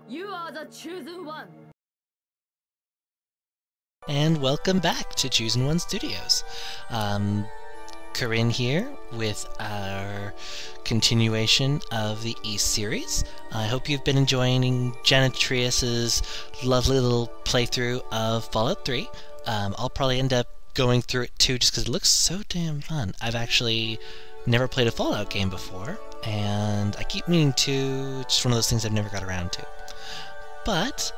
You are the chosen one. And welcome back to Chosen One Studios. Corinne here with our continuation of the East series. I hope you've been enjoying Janitrius's lovely little playthrough of Fallout 3. I'll probably end up going through it too just because it looks so damn fun. I've actually never played a Fallout game before, and I keep meaning to. It's just one of those things I've never got around to. But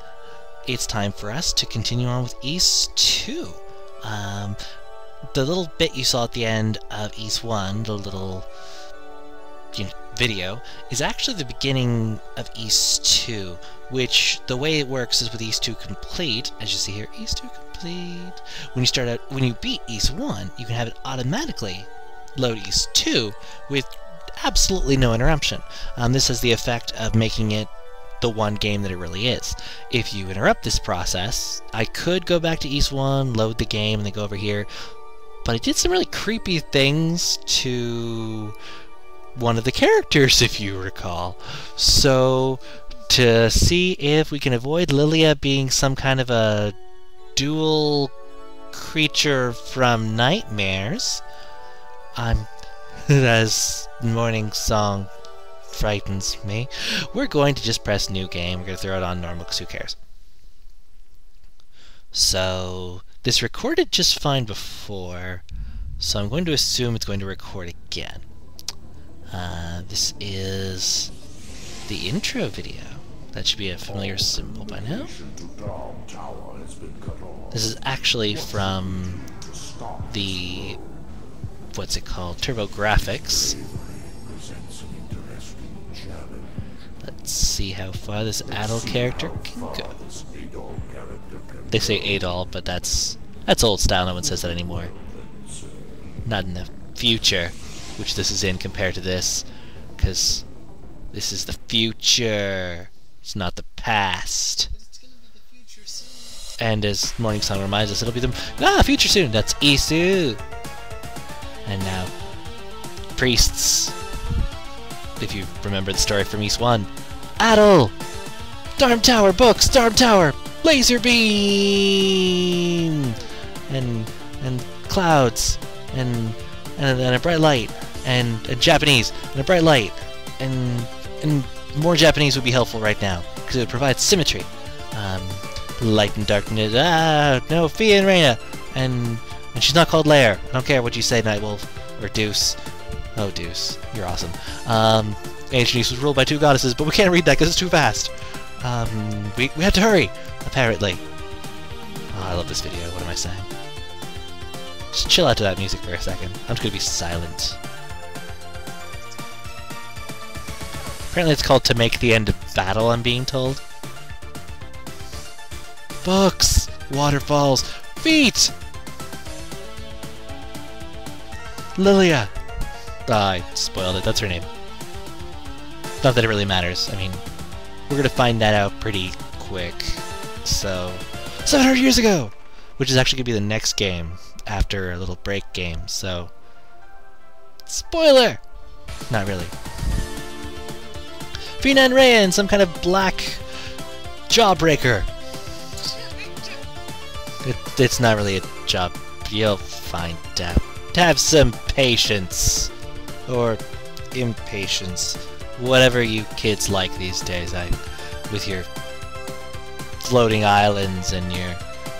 it's time for us to continue on with East 2. The little bit you saw at the end of East 1, the little video, is actually the beginning of East 2, which the way it works is with East 2 complete, as you see here, East 2 complete. When you beat East 1, you can have it automatically load East 2 with absolutely no interruption. This has the effect of making it the one game that it really is. If you interrupt this process, I could go back to East 1, load the game, and then go over here, but I did some really creepy things to one of the characters, if you recall. So, to see if we can avoid Lilia being some kind of a dual creature from nightmares, as Morning Song frightens me, we're going to just press new game. We're going to throw it on normal because who cares? So this recorded just fine before, so I'm going to assume it's going to record again. This is the intro video. That should be a familiar symbol by now. This is actually from the, what's it called, TurboGrafx. Let's see how far this Adol character can go. They say Adol, but that's old style. No one says that anymore. Not in the future, which this is in compared to this, because this is the future. It's not the past. But it's gonna be the future soon. And as Morning Song reminds us, it'll be the future soon. That's Isu. And now, priests. If you remember the story from East 1. Adol! Darm Tower books! Darm Tower! Laser beam! And clouds. And a bright light. And Japanese. And a bright light. And more Japanese would be helpful right now, because it would provide symmetry. Light and darkness. No, Fia and Reyna. And she's not called Lair. I don't care what you say, Nightwolf. Or Deuce. Oh, Deuce. You're awesome. Ancient East was ruled by two goddesses, but we can't read that because it's too fast. We have to hurry, apparently. Oh, I love this video. What am I saying? Just chill out to that music for a second. I'm just going to be silent. Apparently it's called To Make the End of Battle, I'm being told. Books! Waterfalls! Feet! Lilia! I spoiled it. That's her name. Not that it really matters. I mean, we're gonna find that out pretty quick. So, 700 years ago! Which is actually gonna be the next game after a little break game, so... Spoiler! Not really. Fina and Rayan, some kind of black jawbreaker. It's not really a job. You'll find out. Have some patience. Or impatience. Whatever you kids like these days. With your floating islands and your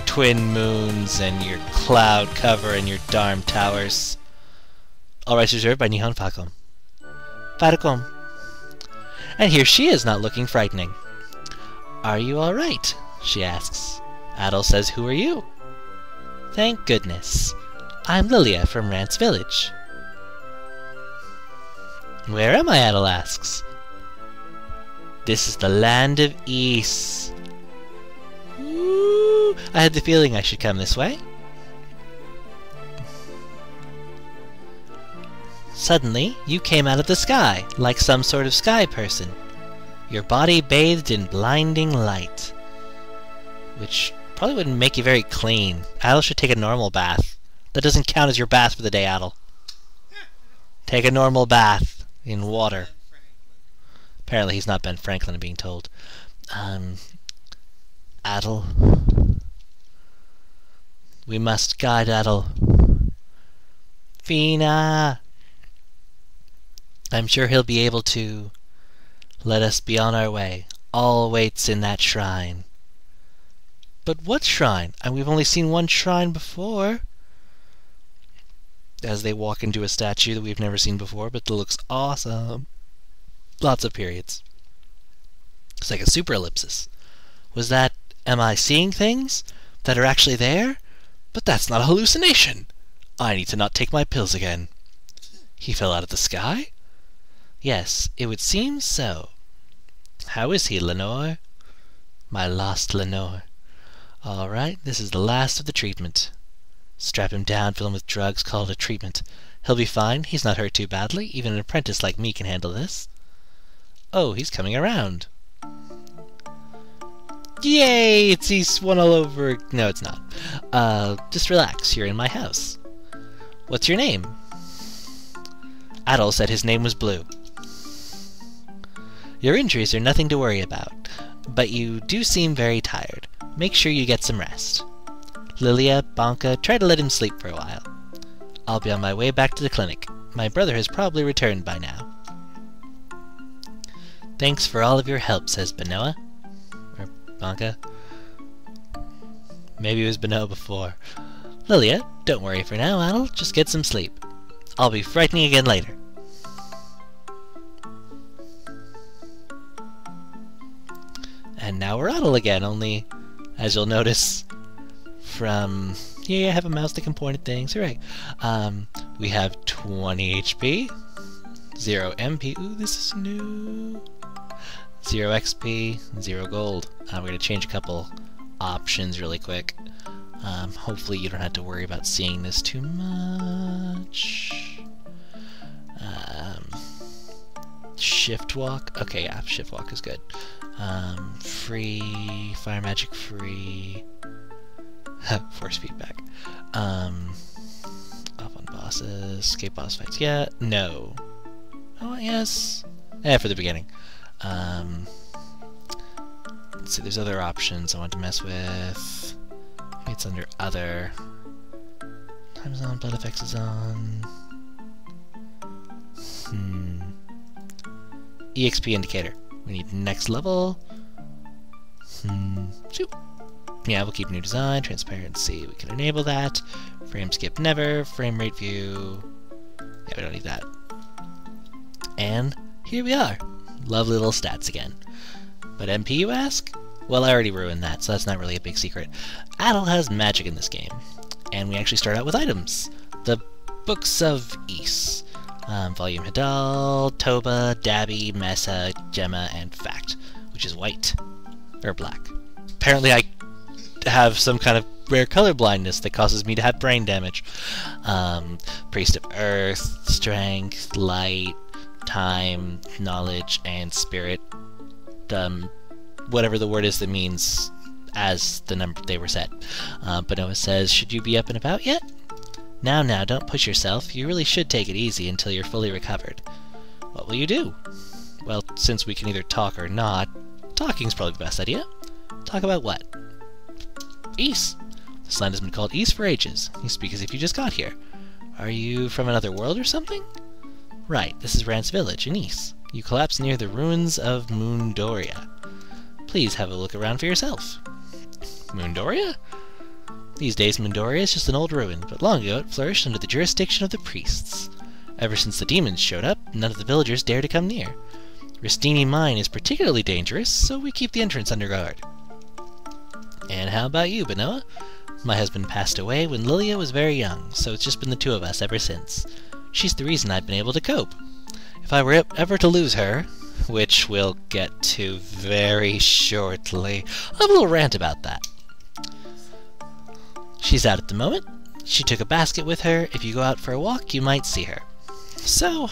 twin moons and your cloud cover and your Darm Towers. All rights reserved by Nihon Facom. Facom. And here she is, not looking frightening. Are you all right? She asks. Adol says, who are you? Thank goodness. I'm Lilia from Rance Village. Where am I? Adol asks. This is the land of East. Ooh, I had the feeling I should come this way. Suddenly, you came out of the sky, like some sort of sky person. Your body bathed in blinding light. Which probably wouldn't make you very clean. Adol should take a normal bath. That doesn't count as your bath for the day, Adol. Take a normal bath in water. Apparently he's not Ben Franklin, I'm being told. Adel. We must guide Adel. Fina! I'm sure he'll be able to let us be on our way. All waits in that shrine. But what shrine? And we've only seen one shrine before. As they walk into a statue that we've never seen before, but that looks awesome. Lots of periods. It's like a super ellipsis. Was that, am I seeing things that are actually there? But that's not a hallucination. I need to not take my pills again. He fell out of the sky? Yes, it would seem so. How is he, Lenore? My lost Lenore. All right, this is the last of the treatment. Strap him down, fill him with drugs, call it a treatment. He'll be fine, he's not hurt too badly. Even an apprentice like me can handle this. Oh, he's coming around. Yay! It's East 1 all over. No, it's not. Just relax, you're in my house. What's your name? Adel said his name was Blue. Your injuries are nothing to worry about, but you do seem very tired. Make sure you get some rest. Lilia, Banka, try to let him sleep for a while. I'll be on my way back to the clinic. My brother has probably returned by now. Thanks for all of your help, says Benoa. Or Banka. Maybe it was Benoa before. Lilia, don't worry for now, Adel. Just get some sleep. I'll be frightening again later. And now we're Adel again, only, as you'll notice from... Yeah, I have a mouse that can point at things. Hooray. We have 20 HP, 0 MP. Ooh, this is new. 0 XP, 0 gold. We're going to change a couple options really quick. Hopefully you don't have to worry about seeing this too much. Shift walk. Okay, yeah, shift walk is good. Free, fire magic free. Force feedback. Off on bosses, escape boss fights. Yeah, no. Oh, yes. For the beginning. Let's see, there's other options I want to mess with. It's under other. Time's on, blood effects is on. EXP indicator. We need next level. Shoot. Yeah, we'll keep new design, transparency. We can enable that. Frame skip never. Frame rate view. Yeah, we don't need that. And here we are. Lovely little stats again. But MP, you ask? Well, I already ruined that, so that's not really a big secret. Adel has magic in this game. And we actually start out with items. The Books of Ys. Volume Hadal, Toba, Dabby, Mesa, Gemma, and Fact, which is white. Or black. Apparently I have some kind of rare color blindness that causes me to have brain damage. Priest of Earth, Strength, Light, Time, Knowledge, and Spirit. Whatever the word is that means as the number they were set. Benoa says, should you be up and about yet? Now, don't push yourself. You really should take it easy until you're fully recovered. What will you do? Well, since we can either talk or not, talking's probably the best idea. Talk about what? Ys. This land has been called Ys for ages. You speak as if you just got here. Are you from another world or something? Right, this is Rance Village in Ys. You collapsed near the ruins of Moondoria. Please have a look around for yourself. Moondoria? These days Moondoria is just an old ruin, but long ago it flourished under the jurisdiction of the priests. Ever since the demons showed up, none of the villagers dare to come near. Ristini Mine is particularly dangerous, so we keep the entrance under guard. And how about you, Benoa? My husband passed away when Lilia was very young, so it's just been the two of us ever since. She's the reason I've been able to cope. If I were ever to lose her, which we'll get to very shortly, I have a little rant about that. She's out at the moment. She took a basket with her. If you go out for a walk, you might see her. So,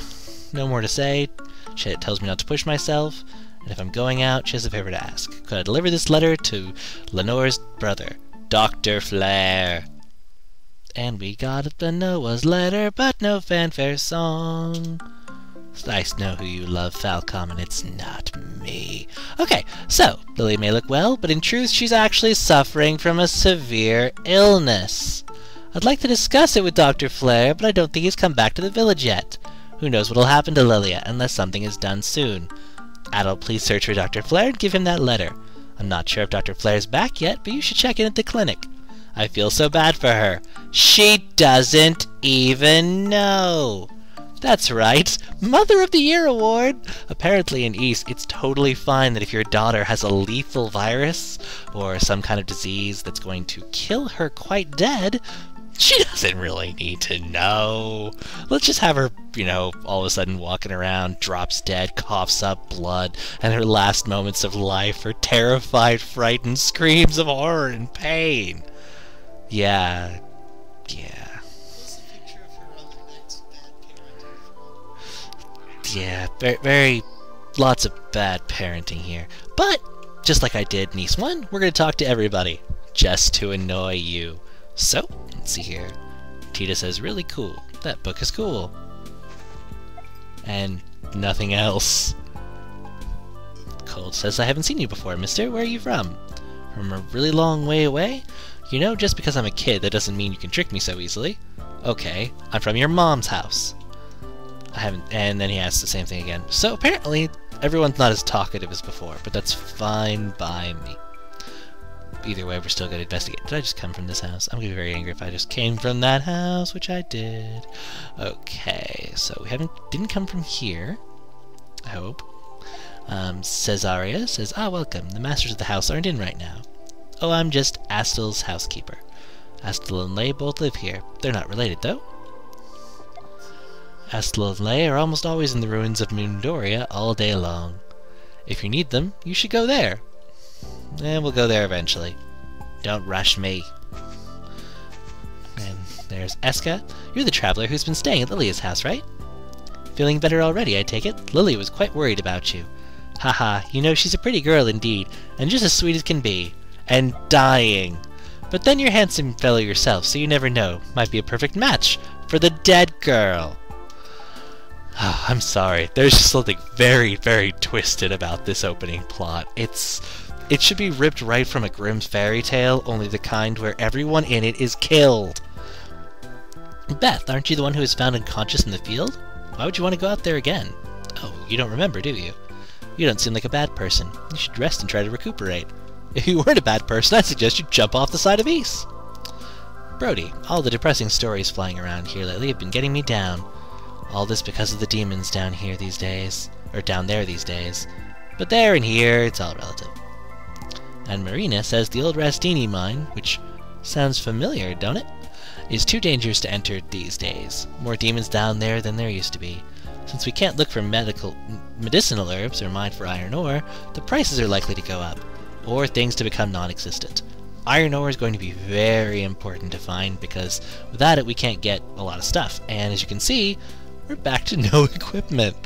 no more to say. She tells me not to push myself, and if I'm going out, she has a favor to ask. Could I deliver this letter to Lenore's brother, Dr. Flair? And we got Benoa's letter, but no fanfare song. I know who you love, Falcom, and it's not me. Okay, so, Lily may look well, but in truth she's actually suffering from a severe illness. I'd like to discuss it with Dr. Flare, but I don't think he's come back to the village yet. Who knows what'll happen to Lilia, unless something is done soon. Adult, please search for Dr. Flare and give him that letter. I'm not sure if Dr. Flare's back yet, but you should check in at the clinic. I feel so bad for her. She doesn't even know. That's right, Mother of the Year award! Apparently in East, it's totally fine that if your daughter has a lethal virus, or some kind of disease that's going to kill her quite dead, she doesn't really need to know. Let's just have her, all of a sudden walking around, drops dead, coughs up blood, and her last moments of life are terrified, frightened screams of horror and pain. Yeah. Yeah, very lots of bad parenting here. But, just like I did in East 1, we're going to talk to everybody, just to annoy you. So, let's see here. Tita says, really cool. That book is cool. And nothing else. Cold says, I haven't seen you before, mister. Where are you from? From a really long way away? Just because I'm a kid, that doesn't mean you can trick me so easily. Okay, I'm from your mom's house. And then he asks the same thing again. So apparently, everyone's not as talkative as before, but that's fine by me. Either way, we're still going to investigate. Did I just come from this house? I'm going to be very angry if I just came from that house, which I did. Okay, so we didn't come from here, I hope. Cesaria says, welcome. The masters of the house aren't in right now. Oh, I'm just Astel's housekeeper. Astel and Lay both live here. They're not related, though. Astel and Lay are almost always in the ruins of Mundoria all day long. If you need them, you should go there. And we'll go there eventually. Don't rush me. And there's Eska. You're the traveler who's been staying at Lilia's house, right? Feeling better already, I take it? Lily was quite worried about you. Haha, she's a pretty girl indeed, and just as sweet as can be. And dying. But then you're a handsome fellow yourself, so you never know. Might be a perfect match for the dead girl. I'm sorry. There's just something very, very twisted about this opening plot. It should be ripped right from a Grimm's fairy tale, only the kind where everyone in it is killed. Beth, aren't you the one who was found unconscious in the field? Why would you want to go out there again? Oh, you don't remember, do you? You don't seem like a bad person. You should rest and try to recuperate. If you weren't a bad person, I'd suggest you jump off the side of East. Brody, all the depressing stories flying around here lately have been getting me down. All this because of the demons down here these days. Or down there these days. But there and here, it's all relative. And Marina says the old Rastini mine, which sounds familiar, don't it? Is too dangerous to enter these days. More demons down there than there used to be. Since we can't look for medicinal herbs or mine for iron ore, the prices are likely to go up. Or things to become non-existent. Iron ore is going to be very important to find because without it we can't get a lot of stuff. And as you can see, we're back to no equipment.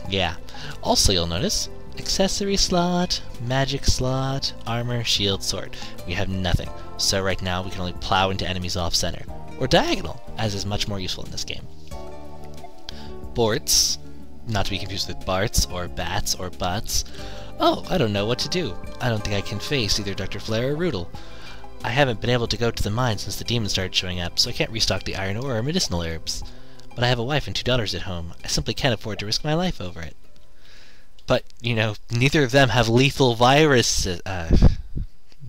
Yeah. Also, you'll notice, accessory slot, magic slot, armor, shield, sword. We have nothing. So right now we can only plow into enemies off-center. Or diagonal, as is much more useful in this game. Borts, not to be confused with Barts, or Bats, or Butts. Oh, I don't know what to do. I don't think I can face either Dr. Flare or Rudel. I haven't been able to go to the mine since the demons started showing up, so I can't restock the iron ore or medicinal herbs. But I have a wife and 2 daughters at home. I simply can't afford to risk my life over it. But, neither of them have lethal viruses.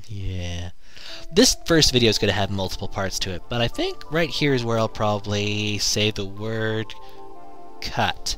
Yeah. This first video is going to have multiple parts to it, but I think right here is where I'll probably say the word cut.